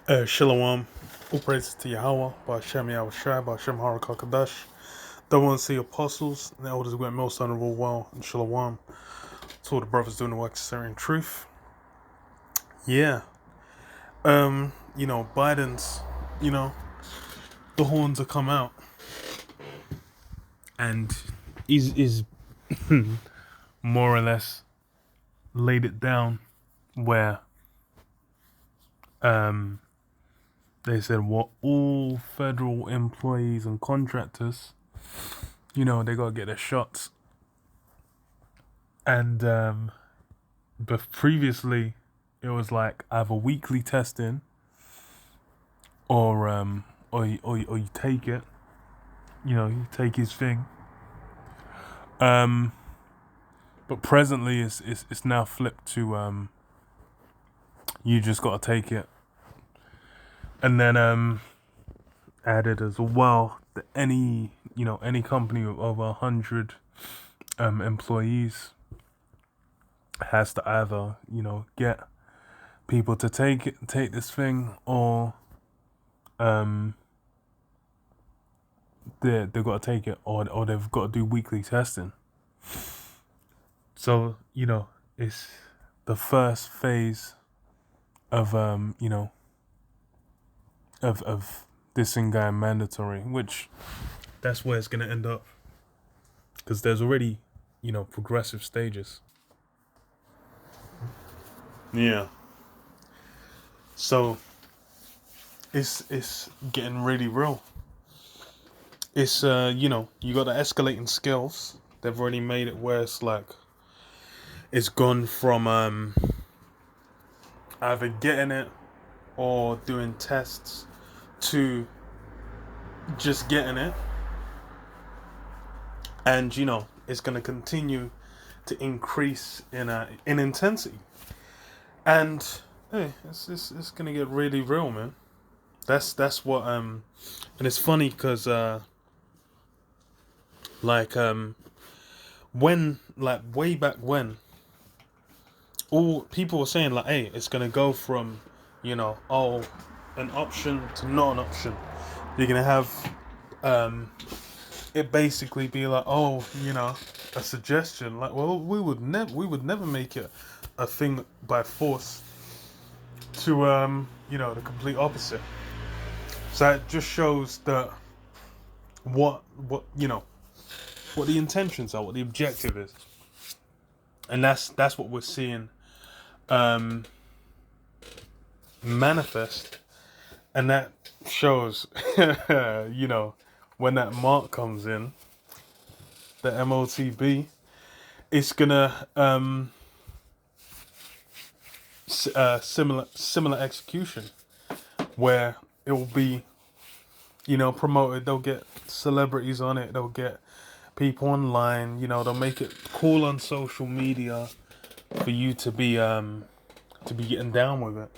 Shalom. All praises to Yahweh, Ba'Shem Yahushua, Ba'Shem Harakakadash. The ones the apostles, and the elders went most honorable well, and Shalom. To all the brothers doing the work of sharing truth. Yeah. Biden's, the horns have come out. And he's more or less laid it down where they said what all federal employees and contractors, they gotta get their shots. And but previously it was like either weekly testing or you take it. You take his thing. But presently it's now flipped to you just gotta take it. And then added as well that any company with over 100 employees has to either get people to take this thing, or they've got to take it, or they've got to do weekly testing. So it's the first phase of of this thing going mandatory, which that's where it's gonna end up, because there's already progressive stages. Yeah. So it's getting really real. It's you got the escalating scales. They've already made it where it's like it's gone from either getting it or doing tests to just getting it. And it's going to continue to increase in intensity. And hey, it's going to get really real, man. That's what and it's funny because when way back when, all people were saying hey, it's going to go from an option to not an option. You're going to have it basically be a suggestion. We would never make it a thing by force, to the complete opposite. So it just shows that what the intentions are, what the objective is. And that's what we're seeing manifest. And that shows when that mark comes in, the MOTB, it's gonna similar execution, where it will be promoted. They'll get celebrities on it, they'll get people online, they'll make it cool on social media for you to be getting down with it.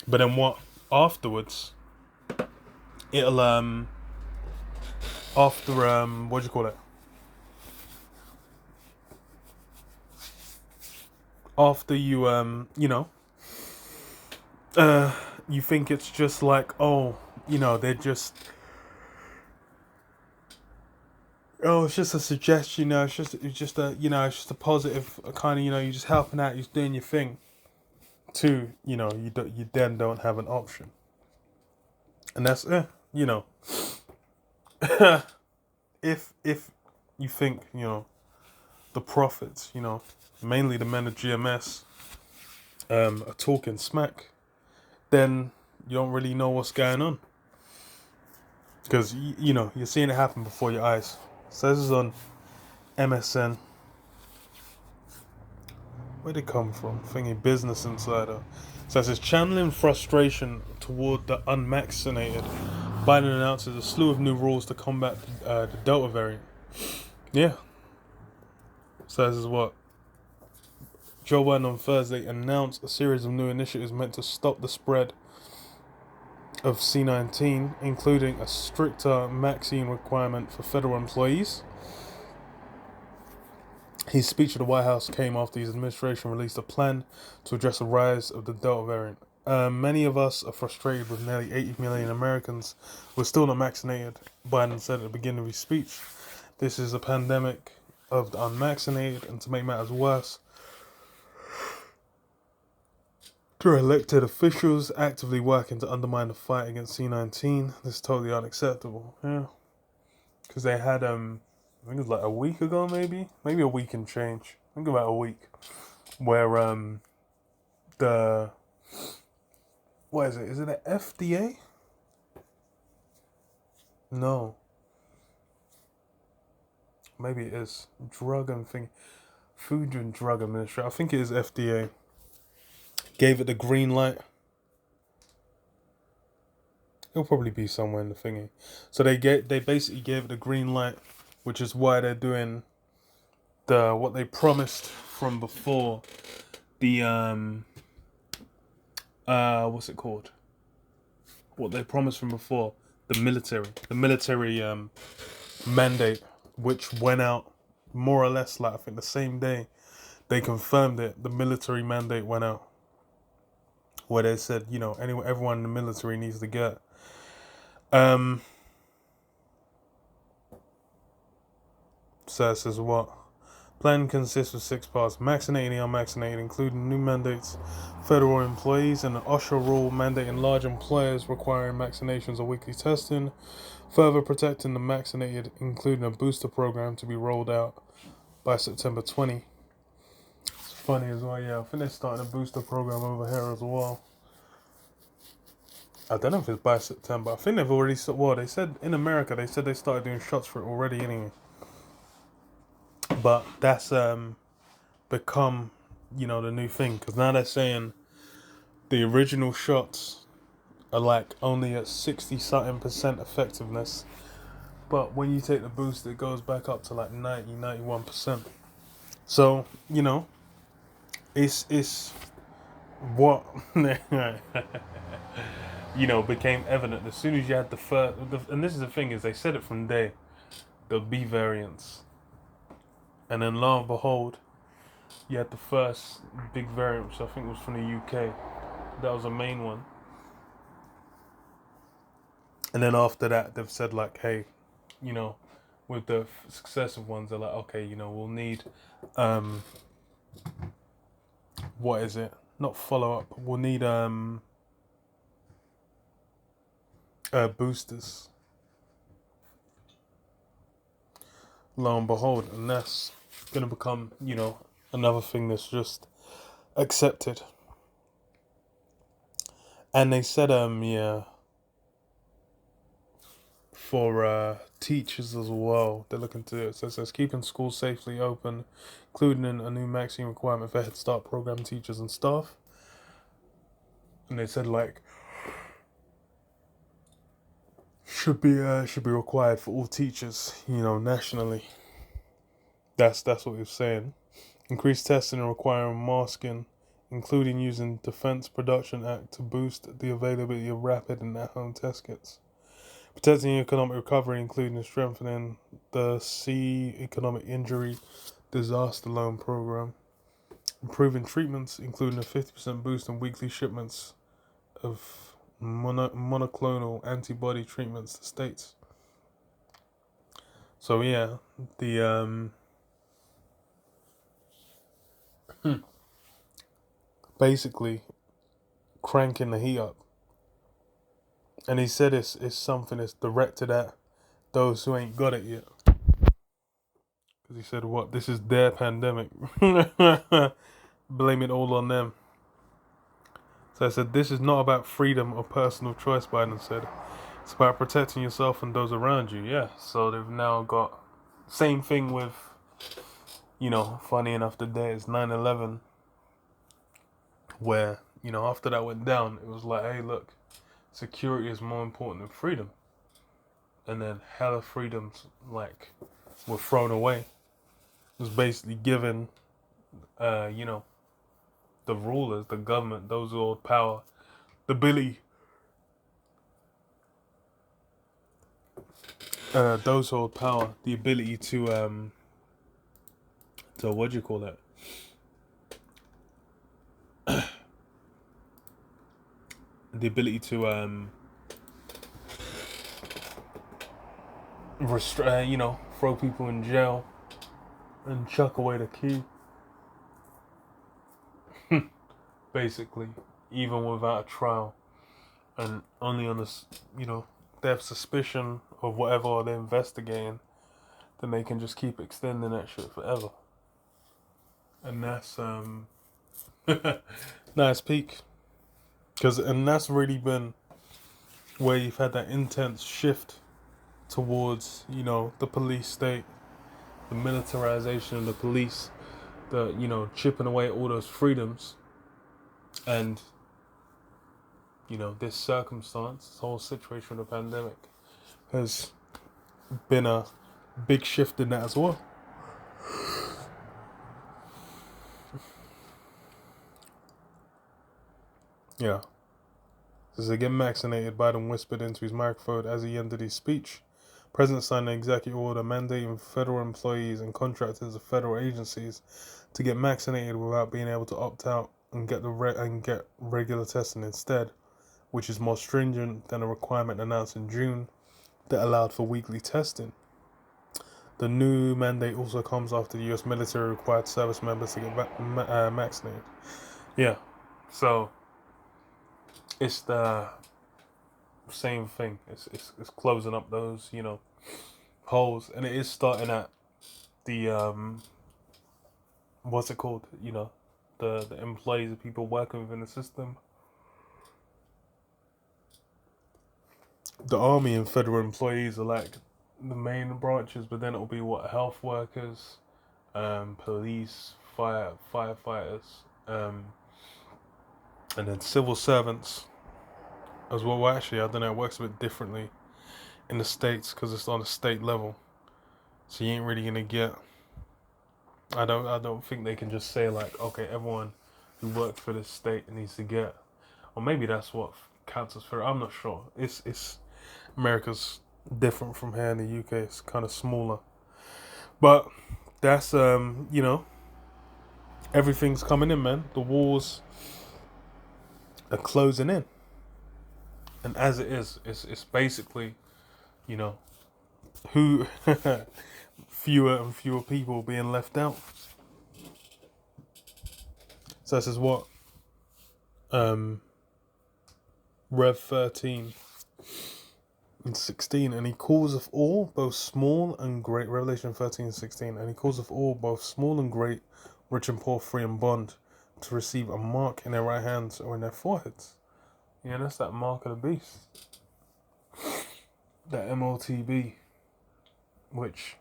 But then what afterwards, it'll after what do you call it, after you you think it's just like, they're just, it's just a suggestion, it's just a positive kind of, you're just helping out, you're just doing your thing, to you then don't have an option. And that's if you think the prophets, mainly the men of GMS, are talking smack, then you don't really know what's going on, because you're seeing it happen before your eyes. So this is on MSN. Where'd it come from? Thingy Business Insider. So it says, channeling frustration toward the unvaccinated, Biden announces a slew of new rules to combat the Delta variant. Yeah. So this is what Joe Biden on Thursday announced: a series of new initiatives meant to stop the spread of C-19, including a stricter vaccine requirement for federal employees. His speech at the White House came after his administration released a plan to address the rise of the Delta variant. Many of us are frustrated with nearly 80 million Americans who are still not vaccinated. Biden said at the beginning of his speech, this is a pandemic of the unvaccinated, and to make matters worse, there are elected officials actively working to undermine the fight against C-19. This is totally unacceptable. Yeah. Because they had, I think it was like a week ago, maybe a week and change. I think about a week, where the what is it? Is it the FDA? No, maybe it is Food and Drug Administration. I think it is FDA. Gave it the green light. It'll probably be somewhere in the thingy. So they basically gave it the green light, which is why they're doing what they promised from before. The what's it called? What they promised from before, the military mandate, which went out more or less like I think the same day they confirmed it. The military mandate went out, where they said, everyone in the military needs to get. So it says what? Plan consists of 6 parts: vaccinating the unvaccinated, including new mandates, federal employees, and an OSHA rule mandating large employers requiring vaccinations or weekly testing, further protecting the vaccinated, including a booster program to be rolled out by September 20. It's funny as well, yeah. I think they're starting a booster program over here as well. I don't know if it's by September. I think they've already, they said in America, they said they started doing shots for it already anyway. But that's become, the new thing, because now they're saying the original shots are like only at 60-something% effectiveness, but when you take the boost, it goes back up to like 91%. So it's what became evident as soon as you had the first. And this is the thing, is they said it from day, the B variants, and then lo and behold, you had the first big variant, which I think was from the UK. That was the main one. And then after that, they've said like, hey, with the successive ones, they're like, okay, we'll need, what is it? Not follow up. We'll need boosters. Lo and behold, and that's gonna become, another thing that's just accepted. And they said, for teachers as well, they're looking to do it. So it says keeping schools safely open, including a new vaccine requirement for Head Start program teachers and staff. And they said like should be required for all teachers, nationally. That's what they're saying. Increased testing and requiring masking, including using Defense Production Act to boost the availability of rapid and at-home test kits. Protecting economic recovery, including strengthening the Economic Injury Disaster Loan Program. Improving treatments, including a 50% boost in weekly shipments of monoclonal antibody treatments to states. So yeah, the basically cranking the heat up. And he said it's something that's directed at those who ain't got it yet. Because he said, what, this is their pandemic. Blame it all on them. So I said, this is not about freedom or personal choice, Biden said. It's about protecting yourself and those around you, yeah. So they've now got, same thing with, funny enough, the day is 9/11, where, after that went down, it was like, hey, look, security is more important than freedom. And then hella freedoms, were thrown away. It was basically given, the rulers, the government, those who hold power, the those who hold power, the ability to what do you call that? the ability to throw people in jail and chuck away the key, basically, even without a trial, and only on this, they have suspicion of whatever they're investigating, then they can just keep extending that shit forever. And that's nice peak, and that's really been where you've had that intense shift towards, the police state, the militarization of the police, the, chipping away at all those freedoms. And, this circumstance, this whole situation of the pandemic has been a big shift in that as well. Yeah. As they get vaccinated, Biden whispered into his microphone as he ended his speech. President signed an executive order mandating federal employees and contractors of federal agencies to get vaccinated without being able to opt out and get regular testing instead, which is more stringent than a requirement announced in June that allowed for weekly testing. The new mandate also comes after the U.S. military required service members to get vaccinated. Yeah, so it's the same thing. It's closing up those, holes, and it is starting at the what's it called? The employees, the people working within the system. The army and federal employees are like the main branches, but then it'll be health workers, police, firefighters, and then civil servants as well. Well, actually, I don't know. It works a bit differently in the States because it's on a state level, so you ain't really gonna get. I don't think they can just say like, okay, everyone who works for this state needs to get, or maybe that's what counts as fair. I'm not sure. It's America's different from here in the UK. It's kind of smaller, but that's everything's coming in, man. The wars are closing in, and as it is, it's basically, who fewer and fewer people being left out. So this is what Rev 13 and 16, and he calls of all, both small and great, Revelation 13 and 16, and he calls of all, both small and great, rich and poor, free and bond, to receive a mark in their right hands or in their foreheads. Yeah, that's that mark of the beast. That MOTB, which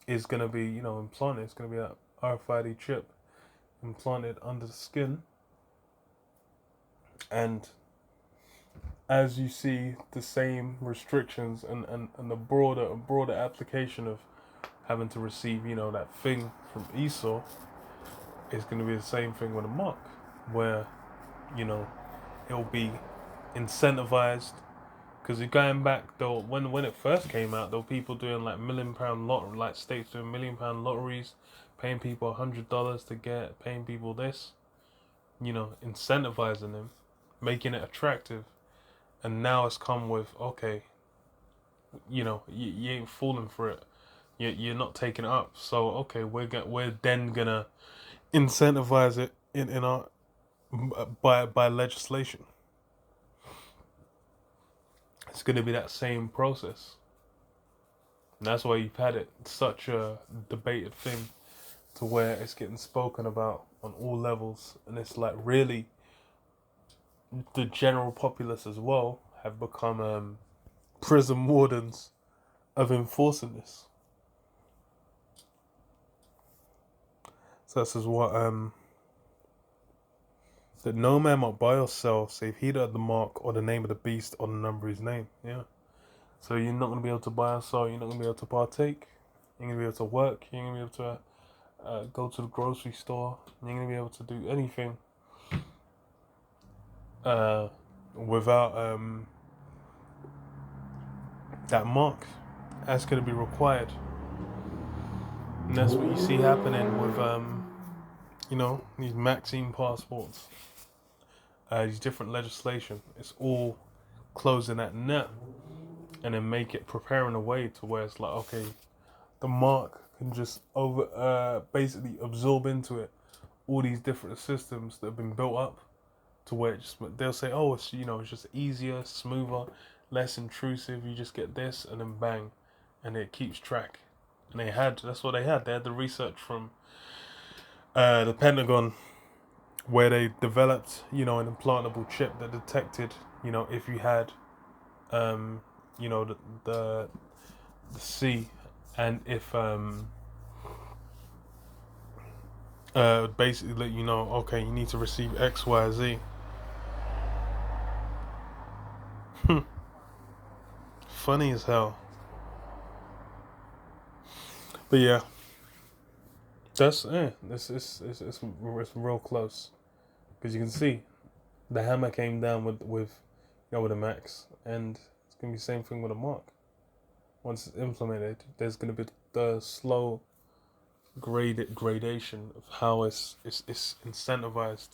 is going to be, implanted. It's going to be that RFID chip implanted under the skin. And as you see the same restrictions and the broader application of having to receive, that thing from Esau, is going to be the same thing with a mark, where, it'll be incentivized. Because going back though, when it first came out, there were people doing like £1 million like states doing £1 million lotteries, paying people $100 to get, paying people this, incentivizing them, making it attractive. And now it's come with, okay, you ain't falling for it, you're not taking it up. So okay, we're then gonna incentivize it in our by legislation. It's going to be that same process. And that's why you've had it such a debated thing, to where it's getting spoken about on all levels. And it's like really the general populace as well have become prison wardens of enforcing this. So this is what that no man might buy or sell save he that had the mark or the name of the beast or the number of his name. Yeah. So you're not going to be able to buy or sell. You're not going to be able to partake. You're going to be able to work. You're going to be able to go to the grocery store. You're going to be able to do anything without that mark. That's going to be required. And that's what you see happening with these vaccine passports. these different legislation. It's all closing that net, and then preparing a way to where it's like, okay, the mark can just basically absorb into it all these different systems that have been built up to where they'll say, oh, it's it's just easier, smoother, less intrusive. You just get this, and then bang, and it keeps track. And that's what they had. They had the research from the Pentagon, where they developed an implantable chip that detected if you had the, the the C, and if basically let you know, okay, you need to receive X, Y, Z. Funny as hell. But yeah, that's it's real close, because you can see the hammer came down with a max, and it's gonna be the same thing with a mark. Once it's implemented, there's gonna be the slow gradation of how it's incentivized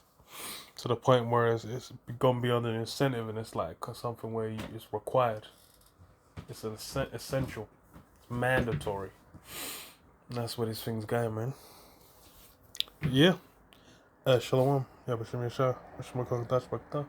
to the point where it's gone beyond an incentive, and it's like something where it's required. It's an essential. It's mandatory. And that's where these things go, man. Yeah. Shalom. Yeah, Bashim Yashar. Bashim Kakadash Bakta.